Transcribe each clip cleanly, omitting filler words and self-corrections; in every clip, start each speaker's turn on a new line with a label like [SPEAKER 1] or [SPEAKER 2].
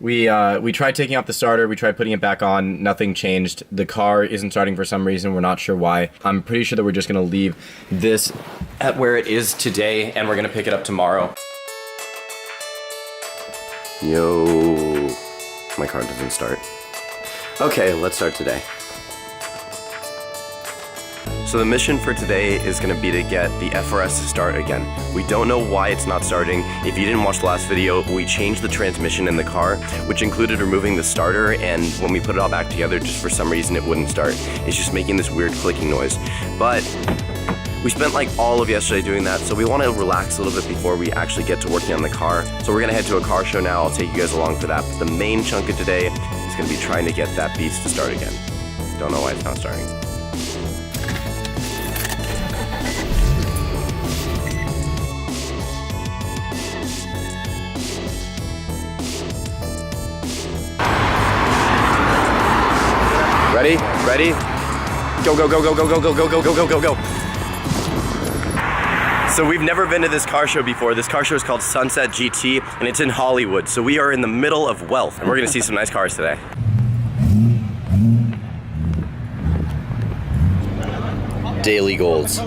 [SPEAKER 1] We tried taking off the starter, we tried putting it back on, nothing changed. The car isn't starting for some reason, we're not sure why. I'm pretty sure that we're just gonna leave this at where it is today and we're gonna pick it up tomorrow. Yo, my car doesn't start. Okay, let's start today. So the mission for today is going to be to get the FRS to start again. We don't know why it's not starting. If you didn't watch the last video, we changed the transmission in the car, which included removing the starter, and when we put it all back together, just for some reason it wouldn't start. It's just making this weird clicking noise. But we spent like all of yesterday doing that, so we want to relax a little bit before we actually get to working on the car. So we're going to head to a car show now. I'll take you guys along for that. But the main chunk of today is going to be trying to get that beast to start again. Don't know why it's not starting. Ready? Ready? Go, go, go, go, go, go, go, go, go, go, go, go, go. So we've never been to this car show before. This car show is called Sunset GT and it's in Hollywood. So we are in the middle of wealth and we're gonna see some nice cars today. Daily goals.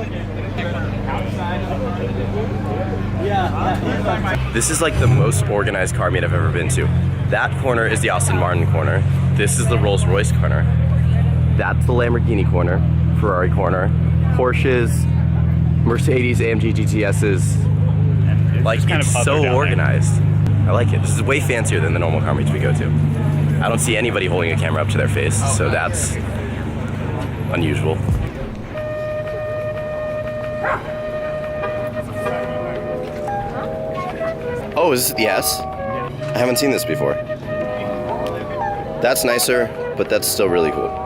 [SPEAKER 1] This is like the most organized car meet I've ever been to. That corner is the Aston Martin corner. This is the Rolls Royce corner. That's the Lamborghini corner, Ferrari corner, Porsches, Mercedes, AMG GTSs. Like, it's so organized. I like it. This is way fancier than the normal car meets we go to. I don't see anybody holding a camera up to their face, so that's unusual. Oh, is this the S? I haven't seen this before. That's nicer, but that's still really cool.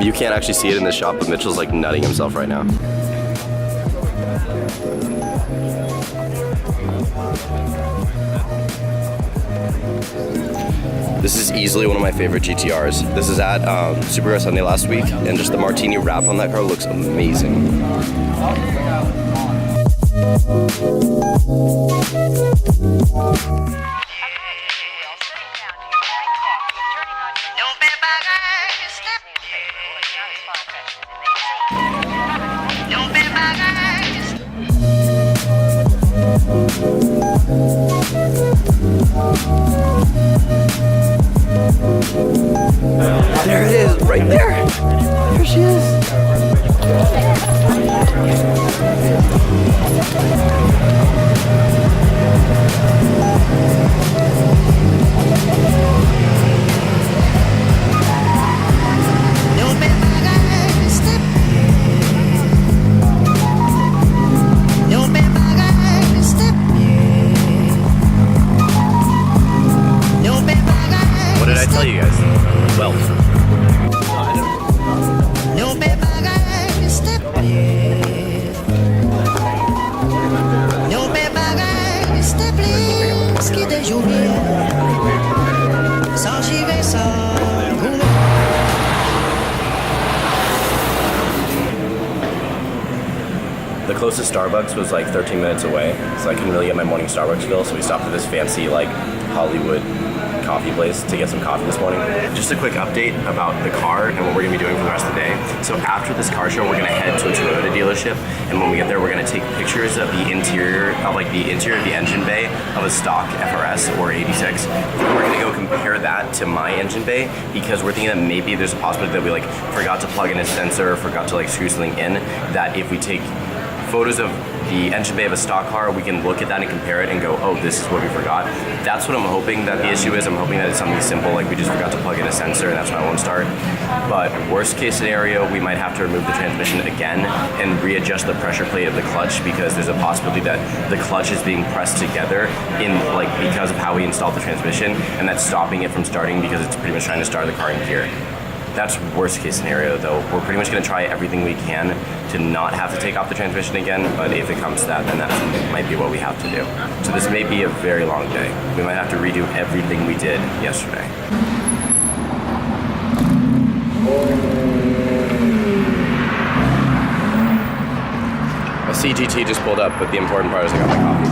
[SPEAKER 1] You can't actually see it in the shop, but Mitchell's like nutting himself right now. This is easily one of my favorite GTRs. This is at Supercar Sunday last week, and just the martini wrap on that car looks amazing. There it is, right there. There she is. What did I tell you guys? Well. The closest Starbucks was like 13 minutes away, so I couldn't really get my morning Starbucks fill, so we stopped at this fancy like Hollywood coffee place to get some coffee this morning. Just a quick update about the car and what we're gonna be doing for the rest of the day. So after this car show, we're gonna head to a Toyota dealership, and when we get there, we're gonna take pictures of the interior of the engine bay of a stock FRS or 86. We're gonna go compare that to my engine bay because we're thinking that maybe there's a possibility that we like forgot to plug in a sensor or forgot to like screw something in, that if we take photos of the engine bay of a stock car, we can look at that and compare it and go, oh, this is what we forgot. That's what I'm hoping that the issue is. I'm hoping that it's something simple, like we just forgot to plug in a sensor and that's why it won't start. But worst case scenario, we might have to remove the transmission again and readjust the pressure plate of the clutch because there's a possibility that the clutch is being pressed together because of how we installed the transmission, and that's stopping it from starting because it's pretty much trying to start the car in gear. That's worst case scenario though. We're pretty much gonna try everything we can to not have to take off the transmission again, but if it comes to that, then that might be what we have to do. So this may be a very long day. We might have to redo everything we did yesterday. CGT just pulled up, but the important part is I got my coffee.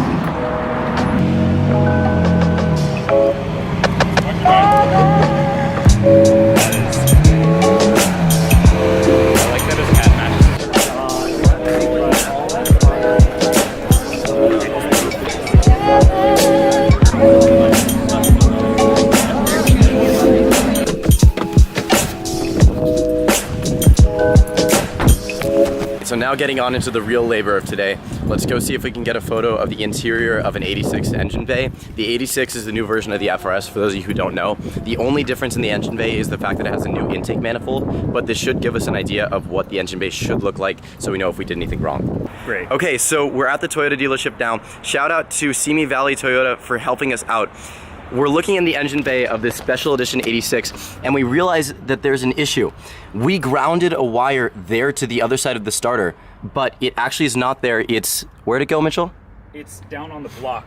[SPEAKER 2] I like that his hat matches.
[SPEAKER 1] So now getting on into the real labor of today, let's go see if we can get a photo of the interior of an 86 engine bay. The 86 is the new version of the FRS, for those of you who don't know. The only difference in the engine bay is the fact that it has a new intake manifold, but this should give us an idea of what the engine bay should look like so we know if we did anything wrong.
[SPEAKER 2] Great.
[SPEAKER 1] Okay, so we're at the Toyota dealership now. Shout out to Simi Valley Toyota for helping us out. We're looking in the engine bay of this special edition 86 and we realize that there's an issue. We grounded a wire there to the other side of the starter, but it actually is not there. It's, where'd it go, Mitchell?
[SPEAKER 2] It's down on the block.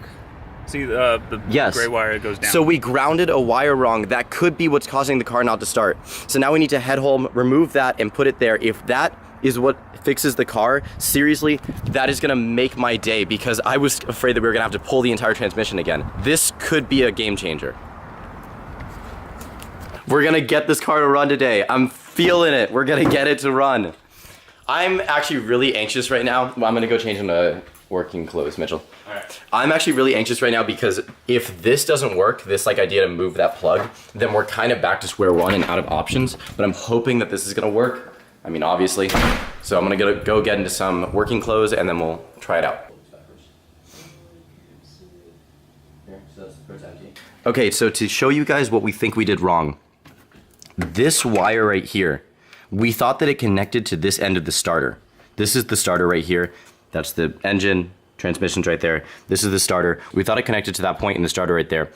[SPEAKER 2] See the
[SPEAKER 1] Yes.
[SPEAKER 2] gray wire goes down.
[SPEAKER 1] So we grounded a wire wrong. That could be what's causing the car not to start. So now we need to head home, remove that and put it there. If that is what fixes the car, seriously, that is gonna make my day because I was afraid that we were gonna have to pull the entire transmission again. This could be a game changer. We're gonna get this car to run today. I'm feeling it. We're gonna get it to run. I'm actually really anxious right now. Well, I'm gonna go change into working clothes, Mitchell.
[SPEAKER 2] All right.
[SPEAKER 1] I'm actually really anxious right now because if this doesn't work, this like idea to move that plug, then we're kind of back to square one and out of options. But I'm hoping that this is gonna work. I mean, obviously. So I'm gonna go get into some working clothes and then we'll try it out. Okay, so to show you guys what we think we did wrong, this wire right here, we thought that it connected to this end of the starter. This is the starter right here. That's the engine, transmission's right there. This is the starter. We thought it connected to that point in the starter right there,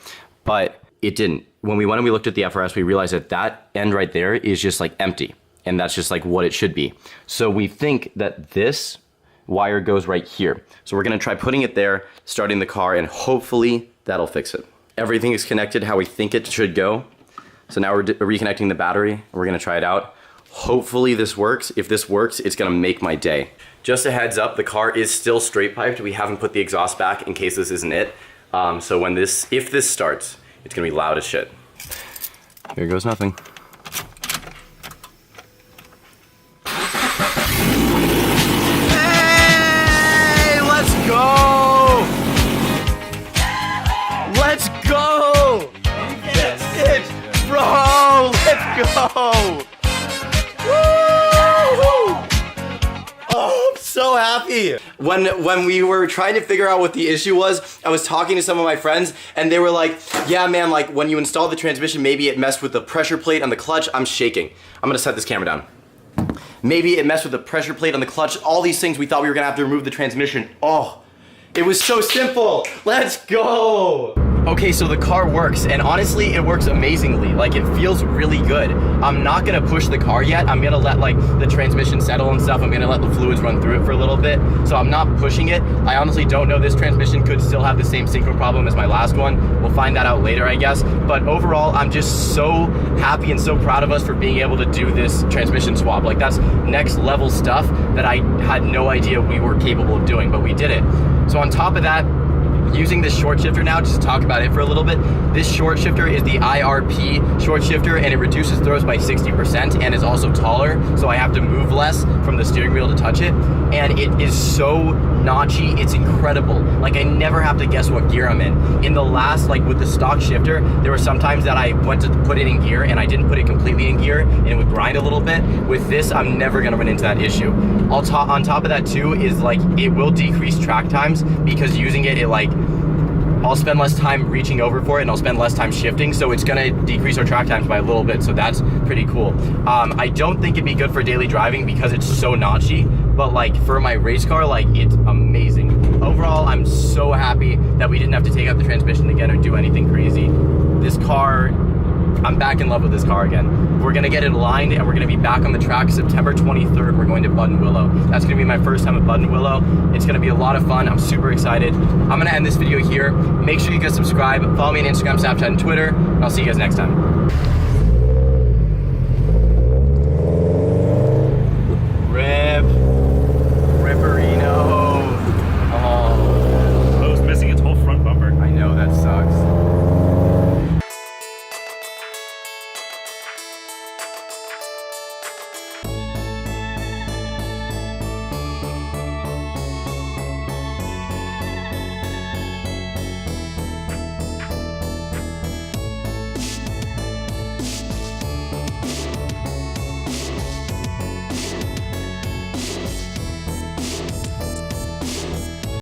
[SPEAKER 1] but it didn't. When we went and we looked at the FRS, we realized that that end right there is just like empty. And that's just like what it should be. So we think that this wire goes right here. So we're gonna try putting it there, starting the car, and hopefully that'll fix it. Everything is connected how we think it should go. So now we're reconnecting the battery, and we're gonna try it out. Hopefully this works. If this works, it's gonna make my day. Just a heads up, the car is still straight piped. We haven't put the exhaust back in case this isn't it. So when if this starts, it's gonna be loud as shit. Here goes nothing. Go! Let's go! That's it, bro! Let's go! Woo! Oh, I'm so happy. When we were trying to figure out what the issue was, I was talking to some of my friends and they were like, yeah man, like when you install the transmission, maybe it messed with the pressure plate on the clutch. I'm shaking. I'm gonna set this camera down. Maybe it messed with the pressure plate on the clutch. All these things we thought we were gonna have to remove the transmission. Oh, it was so simple. Let's go. Okay, so the car works, and honestly, it works amazingly. Like, it feels really good. I'm not gonna push the car yet. I'm gonna let like the transmission settle and stuff. I'm gonna let the fluids run through it for a little bit. So I'm not pushing it. I honestly don't know. This transmission could still have the same synchro problem as my last one. We'll find that out later, I guess. But overall, I'm just so happy and so proud of us for being able to do this transmission swap. Like, that's next level stuff that I had no idea we were capable of doing, but we did it. So on top of that, using this short shifter now, just to talk about it for a little bit, this short shifter is the IRP short shifter, and it reduces throws by 60% and is also taller, so I have to move less from the steering wheel to touch it, and it is so notchy, it's incredible. Like, I never have to guess what gear I'm in. In the last, like with the stock shifter, there were some times that I went to put it in gear and I didn't put it completely in gear and it would grind a little bit. With this, I'm never gonna run into that issue. On top of that too is like, it will decrease track times because using it, like, I'll spend less time reaching over for it and I'll spend less time shifting, so it's gonna decrease our track times by a little bit, so that's pretty cool. I don't think it'd be good for daily driving because it's so notchy, but like for my race car, like, it's amazing. Overall, I'm so happy that we didn't have to take out the transmission again or do anything crazy. This car, I'm back in love with this car again. We're gonna get it aligned and we're gonna be back on the track September 23rd. We're going to Buttonwillow. That's gonna be my first time at Buttonwillow. It's gonna be a lot of fun. I'm super excited. I'm gonna end this video here. Make sure you guys subscribe. Follow me on Instagram, Snapchat, and Twitter. And I'll see you guys next time.